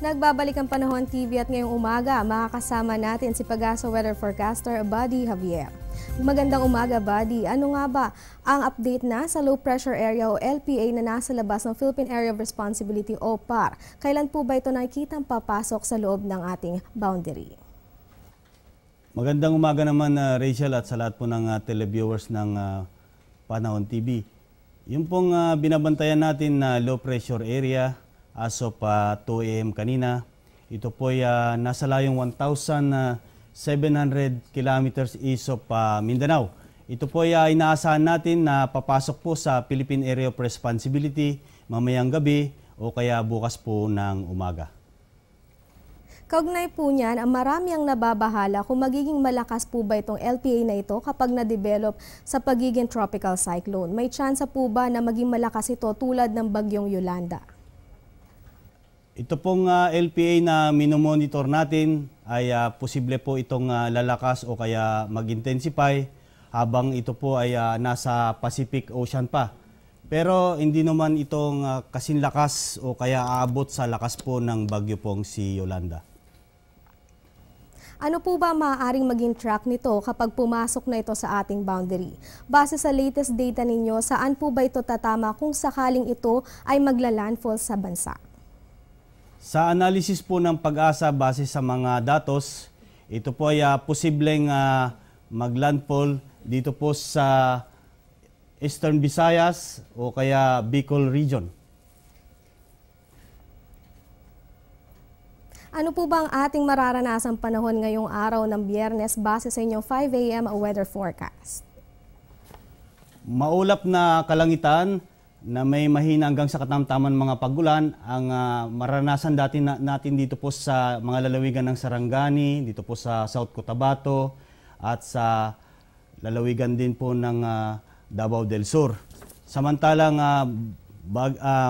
Nagbabalik ang Panahon TV at ngayong umaga, makakasama natin si Pag-asa Weather Forecaster Buddy Javier. Magandang umaga, Buddy. Ano nga ba ang update na sa low pressure area o LPA na nasa labas ng Philippine Area of Responsibility o PAR? Kailan po ba ito nakikitang papasok sa loob ng ating boundary? Magandang umaga naman, Rachel, at sa lahat po ng televiewers ng Panahon TV. Yung pong binabantayan natin na low pressure area as of 2 a.m. kanina, ito po ay nasa layong 1,700 kilometers east of Mindanao. Ito po ay inaasahan natin na papasok po sa Philippine Area of Responsibility mamayang gabi o kaya bukas po ng umaga. Kaugnay po niyan, ang marami ang nababahala kung magiging malakas po ba itong LPA na ito kapag na-develop sa pagiging tropical cyclone. May tsansa po ba na maging malakas ito tulad ng bagyong Yolanda? Ito pong LPA na minomonitor natin ay posible po itong lalakas o kaya mag-intensify habang ito po ay nasa Pacific Ocean pa. Pero hindi naman itong kasing lakas o kaya aabot sa lakas po ng bagyo pong si Yolanda. Ano po ba maaaring maging track nito kapag pumasok na ito sa ating boundary? Base sa latest data ninyo, saan po ba ito tatama kung sakaling ito ay magla-landfall sa bansa? Sa analysis po ng Pag-asa base sa mga datos, ito po ay posibleng mag-landfall dito po sa Eastern Visayas o kaya Bicol region. Ano po ba ang ating mararanasang panahon ngayong araw ng Biyernes base sa inyong 5 a.m. weather forecast? Maulap na kalangitan na may mahina hanggang sa katamtaman mga pagulan ang maranasan natin dito po sa mga lalawigan ng Sarangani, dito po sa South Cotabato at sa lalawigan din po ng Davao del Sur. Samantalang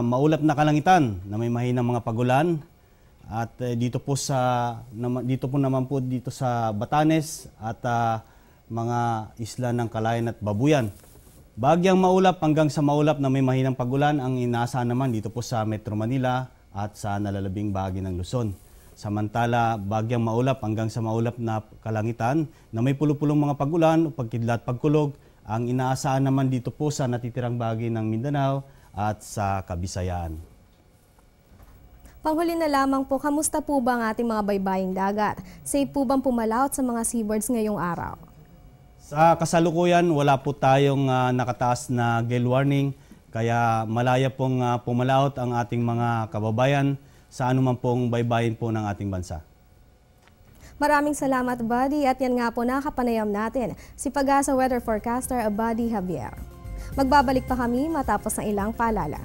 maulap na kalangitan na may mahinang mga pagulan at dito po naman po dito sa Batanes at mga isla ng Calayan at Babuyan. Bagyang maulap hanggang sa maulap na may mahinang pagulan ang inaasahan naman dito po sa Metro Manila at sa nalalabing bahagi ng Luzon. Samantala, bagyang maulap hanggang sa maulap na kalangitan na may pulupulong mga pagulan o pagkidlat pagkulog ang inaasahan naman dito po sa natitirang bahagi ng Mindanao at sa Kabisayaan. Panghuli na lamang po, kamusta po ba ang ating mga baybaying dagat? Safe po bang pumalaot sa mga seabirds ngayong araw? Sa kasalukuyan, wala po tayong nakataas na gale warning, kaya malaya pong pumalaot ang ating mga kababayan sa anuman pong baybayin po ng ating bansa. Maraming salamat, Buddy, at yan nga po nakapanayam natin si Pag-asa Weather Forecaster Buddy Javier. Magbabalik pa kami matapos ng ilang paalala.